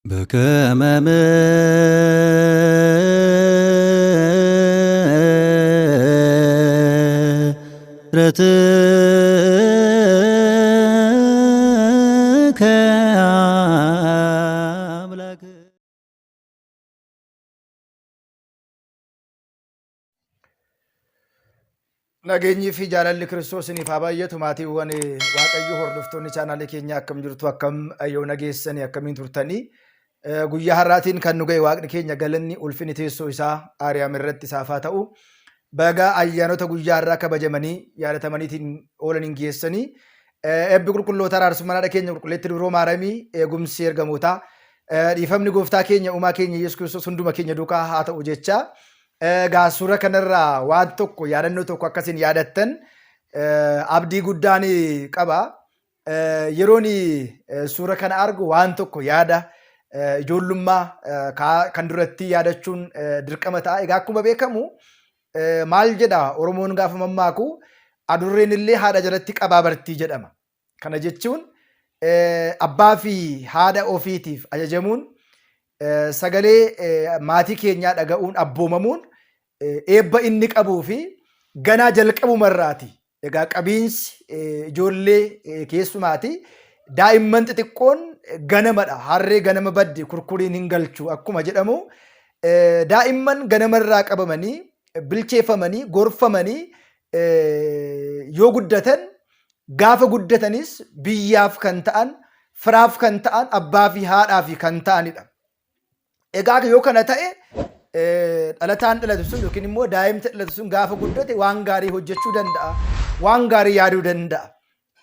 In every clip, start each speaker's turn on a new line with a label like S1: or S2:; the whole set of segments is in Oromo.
S1: በከመ ምሕረትከ አምላክ
S2: Nageenyi fi jaalalli Kiristoosiniif haa baay'atu. Maatiiwwan Waaqayyo hordoftoonni chaanaalii keenyaa akkam jirtu, akkam ayyoo nageessanii, akkamiin turtanii guyyaa har'aatiin kan nu ga'e Waaqni keenya galanni ulfini teessoo isaa Aariyaam irratti isaaf haa ta'u. Baga ayyaanota guyyaa har'aa kabajamanii yaadatamaniitiin oolaniin geessanii eebbi qulqulloota araarsummaa keenya qulqulleetti dubroo maaramii eegumsi ergamootaa dhiifamni gooftaa keenya uumaa keenya Yesuus Kiristoos hunduma keenya duukaa haa ta'u jechaa. Egaa suura kanarraa waan tokko yaadannoo tokko akkasiin yaadattan abdii guddaan qaba. Yeroon suura kana argu waan tokko yaada ijoollummaa kan duratti yaadachuun dirqama ta'a. Egaa akkuma beekamu maal jedha Oromoon gaafa mammaaku adurreen illee haadha jalatti qabaa bartii jedhama. Kana jechuun abbaa fi haadha ofiitiif ajajamuun sagalee maatii keenyaa dhaga'uun abboomamuun eebba inni qabuu fi ganaa jalqabumarraati. Egaa qabiinsi ijoollee keessumaati daa'imman xixiqqoon ganamadha. Harree ganama badde kurkuriin hin galchu akkuma jedhamu daa'imman ganamarraa qabamanii bilcheeffamanii gorfamanii yoo guddatan gaafa guddatanis biyyaaf kan ta'an firaaf kan ta'an abbaa fi haadhaa fi kan ta'anidha. Egaa yoo kana ta'e dhalataan dhalatu sun yookiin immoo daa'imti dhalatu sun gaafa guddate waan gaarii hojjechuu danda'a, waan gaarii yaaduu danda'a.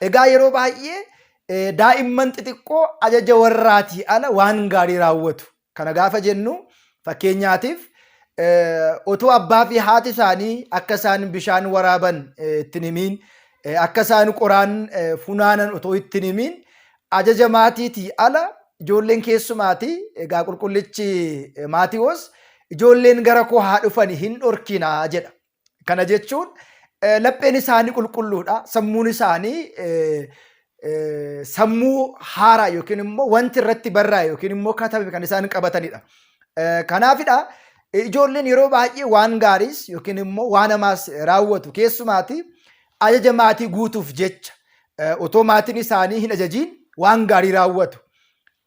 S2: Egaa yeroo baay'ee daa'imman xixiqqoo ajaja warraatii ala waan gaarii raawwatu. Kana gaafa jennu fakkeenyaatiif otoo abbaa fi haati isaanii akka isaan bishaan waraaban ittiin himiin, akka isaan qoraan funaanan otoo ittiin himiin ajaja maatiitii ala ijoolleen keessumaatii egaa qulqullichi Maatiyoos ijoolleen gara koo haa dhufani hin dhorkinaa jedha. Kana jechuun lapheen isaanii qulqulluudha. Sammuun isaanii sammuu haaraa yookiin immoo wanti irratti barraa'e yookiin immoo katame kan isaan qabatanidha. Kanaafidha ijoolleen yeroo baay'ee waan gaariis yookiin immoo waan hamaas raawwatu keessumaatii ajaja maatii guutuuf jecha otoo maatiin isaanii hin ajajiin waan gaarii raawwatu.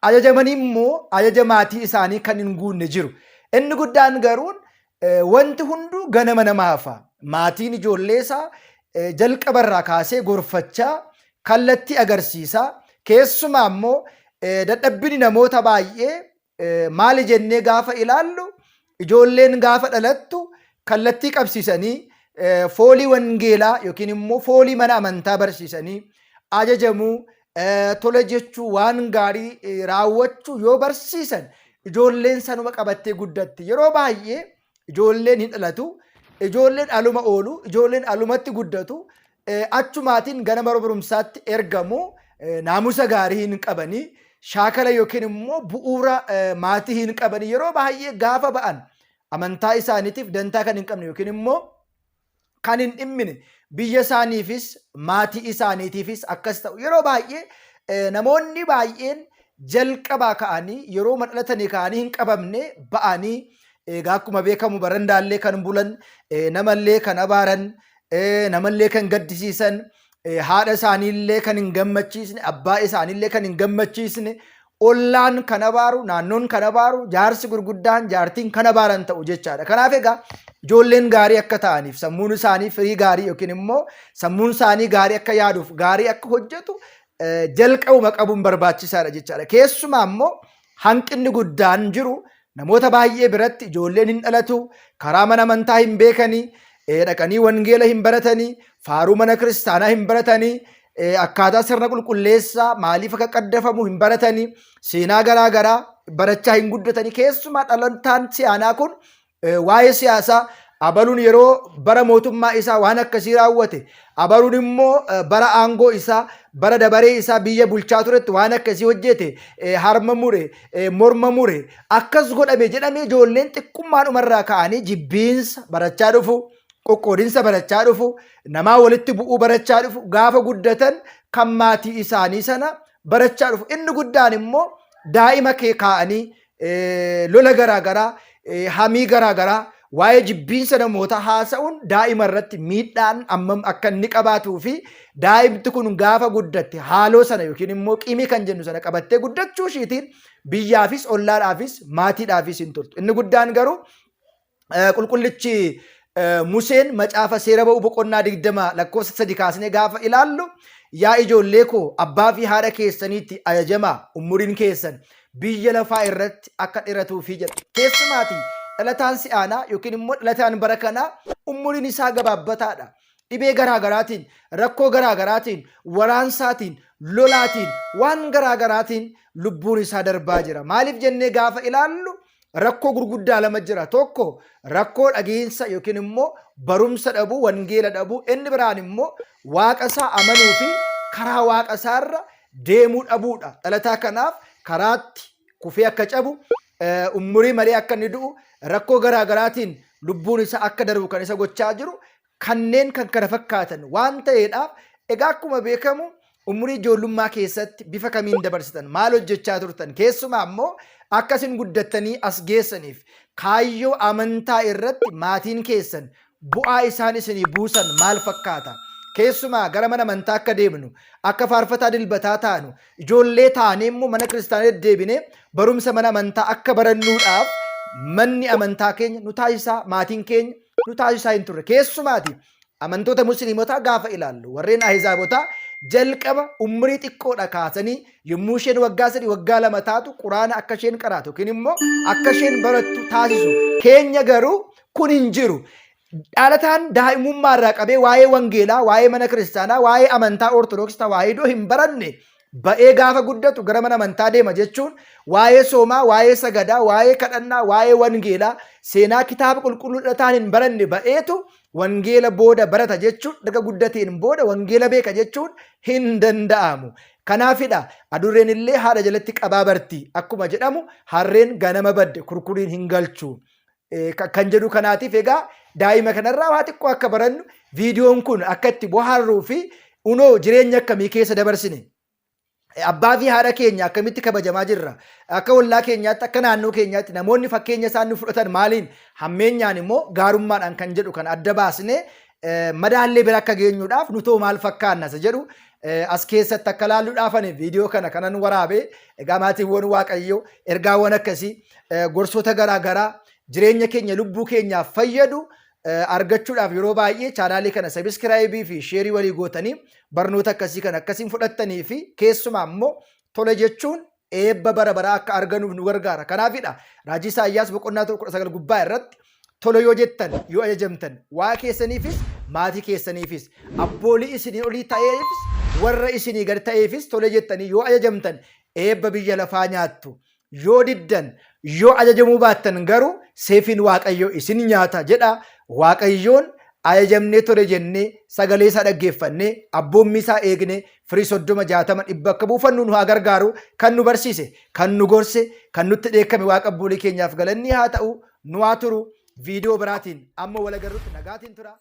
S2: Ajajamanii immoo ajaja maatii isaanii kan hin guunne jiru. Inni guddaan garuu wanti hunduu ganama nama hafa. Maatiin ijoollee isaa jalqabarraa kaasee gorfachaa kallattii agarsiisaa. Keessumaa immoo dadhabbini namoota baay'ee maali jennee gaafa ilaallu ijoolleen gaafa dhalattu kallattii qabsiisanii foolii wangeelaa yookiin immoo foolii mana amantaa barsiisanii ajajamuu tola jechuu waan gaarii raawwachuu yoo barsiisan ijoolleen sanuma qabattee guddatti. Yeroo baay'ee ijoolleen hin dhalatu, ijoolleen aluma oolu, ijoolleen alumatti guddatu, achumaatiin gara mana barumsaatti ergamu, naamusa gaarii hin qabanii, shaakala yookiin immoo bu'uura maatii hin qabanii yeroo baay'ee gaafa ba'an amantaa isaaniitiif dantaa kan hin qabne yookiin immoo kan hin dhimmine biyya isaaniifis maatii isaaniitiifis akkas ta'u. Yeroo baay'ee namoonni baay'een jalqabaa ka'anii yeroo madhalatanii ka'anii hin qabamne ba'anii egaa akkuma beekamu barandaallee kan bulan, namallee kan abaaran, namallee kan gaddisiisan, haadha isaaniillee kan hin gammachiisne, abbaa isaaniillee kan hin gammachiisne, ollaan kan abaaru, naannoon kan abaaru, jaarsi gurguddaan jaartiin kan abaaran ta'u jechaadha. Kanaaf egaa ijoolleen gaarii akka ta'aniif sammuun isaanii firii gaarii yookiin immoo sammuun isaanii gaarii akka yaaduuf gaarii akka hojjetu jalqabuma qabuun barbaachisaadha jechaadha. Keessumaa immoo hanqinni guddaan jiru namoota baay'ee biratti ijoolleen hin dhalatu, karaa mana amantaa hin beekanii, dhaqanii wangeela hin baratanii, faaruu mana kiristaanaa hin baratanii, akkaataa sirna qulqulleessaa maaliif akka qaddafamu hin baratanii, seenaa garaa garaa barachaa hin guddatanii. Keessumaa dhalotaan siyaanaa kun waa'ee siyaasaa abaluun yeroo bara mootummaa isaa waan akkasii raawwate, abaluun immoo bara aangoo isaa, bara dabaree isaa biyya bulchaa turetti waan akkasii hojjete, harma mure, morma mure, akkas godhame jedhamee ijoolleen xiqqummaadhumarraa ka'anii jibbiinsa barachaa dhufu, qoqqoodinsa barachaa dhufu, namaa walitti bu'uu barachaa dhufu, gaafa guddatan kan maatii isaanii sana barachaa dhufu. Inni guddaan immoo daa'ima kee kaa'anii lola garaagaraa hamii garaagaraa waa'ee jibbiinsa namoota haasa'uun daa'ima irratti miidhaan ammam akka inni qabaatuu fi daa'imti kun gaafa guddatte haaloo sana yookiin immoo qimii kan jennu sana qabattee guddachuu ishiitiin biyyaafis ollaadhaafis maatiidhaafis hin turtu. Inni guddaan garuu qulqullichi Museen macaafa seera ba'uu boqonnaa 20 lakkoofsa 3 kaasnee gaafa ilaallu yaa ijoollee koo abbaa fi haadha keessaniitti ajajamaa umuriin keessan biyya lafaa irratti akka dheeratuufi jedha. Keessumaatii dhalataan si'aanaa yookiin immoo dhalataan bara kanaa umuriin isaa gabaabbataadha. Dhibee garaagaraatiin, rakkoo garaagaraatiin, waraansaatiin, lolaatiin, waan garaagaraatiin lubbuun isaa darbaa jira. Maaliif jennee gaafa ilaallu rakkoo gurguddaa lama jira. Tokko rakkoo dhagiinsa yookiin immoo barumsa dhabuu, wangeela dhabuu. Inni biraan immoo waaqa isaa amanuu fi karaa waaqa isaarra deemuu dhabuudha. Dhalataa kanaaf karaatti kufee akka cabu, umurii malee akka inni du'u, rakkoo garaagaraatiin lubbuun isaa akka darbu kan isa gochaa jiru kanneen kan kana fakkaatan waan ta'eedhaaf egaa akkuma beekamu umurii ijoollummaa keessatti bifa kamiin dabarsitan maal hojjechaa turtan keessumaa immoo akkasin guddattanii as geessaniif kaayyoo amantaa irratti maatiin keessan bu'aa isaan isinii buusan maal fakkaata? Keessumaa gara mana amantaa akka deemnu akka faarfataa dilbataa taanu ijoollee taanee immoo mana kiristaanaa deebinee barumsa mana amantaa akka barannuudhaaf manni amantaa keenya nu taasisaa, maatiin keenya nu taasisaa hin turre. Keessumaati amantoota musliimotaa gaafa ilaallu warreen ahizaabotaa jalqaba umurii xiqqoodha kaasanii yommuu isheen waggaa 3 waggaa 2 taatu quraana akka isheen qaraatu yookiin immoo akka isheen barattu taasisu. Keenya garuu kun hin jiru. Dhalataan daa'imummaa irraa qabee waa'ee wangeelaa, waa'ee mana kiristaanaa, waa'ee amantaa ortodoksii tawaahidoo hin baranne ba'ee gaafa guddatu gara mana amantaa deema jechuun waa'ee soomaa, waa'ee sagadaa, waa'ee kadhannaa, waa'ee wangeelaa, seenaa kitaaba qulqulluu dhalataan hin baranne ba'eetu wangeela booda barata jechuun daga guddateen booda wangeela beeka jechuun hin danda'amu. Kanaafidha adurreen illee haadha jalatti qabaa barti akkuma jedhamu harreen ganama badde kurkuriin hin galchu. Kan jedhu kanaatiif egaa daa'ima kanarraa waa xiqqoo akka barannu viidiyoon kun akka itti bohaarruu fi unoo jireenya akkamii keessa dabarsine abbaa fi haadha keenya akkamitti kabajamaa jirra akka ollaa keenyaatti akka naannoo keenyaatti namoonni fakkeenya isaan nu fudhatan maaliin hammeenyaan immoo gaarummaadhaan kan jedhu kan adda baasne madaallee bira akka geenyuudhaaf nutoo maal fakkaannasa jedhu as keessatti akka laalluudhaafani viidiyoo kana kanan waraabee egaa maatiiwwan waaqayyoo ergaawwan akkasii gorsoota garaagaraa jireenya keenya lubbuu keenyaaf fayyadu argachuudhaaf yeroo baay'ee chaanaalii kana sabiskiraayibii fi sheerii walii gootanii barnoota akkasii kan akkasiin fudhattanii fi keessumaa immoo tola jechuun eebba bara baraa akka arganuuf nu gargaara. Kanaafidha raajii Isaayyaas boqonnaa 19 gubbaa irratti tola yoo jettan yoo ajajamtan waa keessaniifis maatii keessaniifis abboolii isinii olii ta'eefis warra isinii gad ta'eefis tola jettanii yoo ajajamtan eebba biyya lafaa nyaattu. Yoo diddan yoo ajajamuu baattan garuu seefiin waaqayyoo isin nyaata jedha. Waaqayyoon ajajamnee tole jennee sagalee isaa dhaggeeffannee abboommii isaa eegnee firii 30 60 100 akka buufannu nu haa gargaaru. Kan nu barsiise, kan nu gorse, kan nutti dheekkame waaqa abboolii keenyaaf galanni haa ta'u nu haa turu. Viidiyoo biraatiin amma wal agarrutti nagaatiin tura.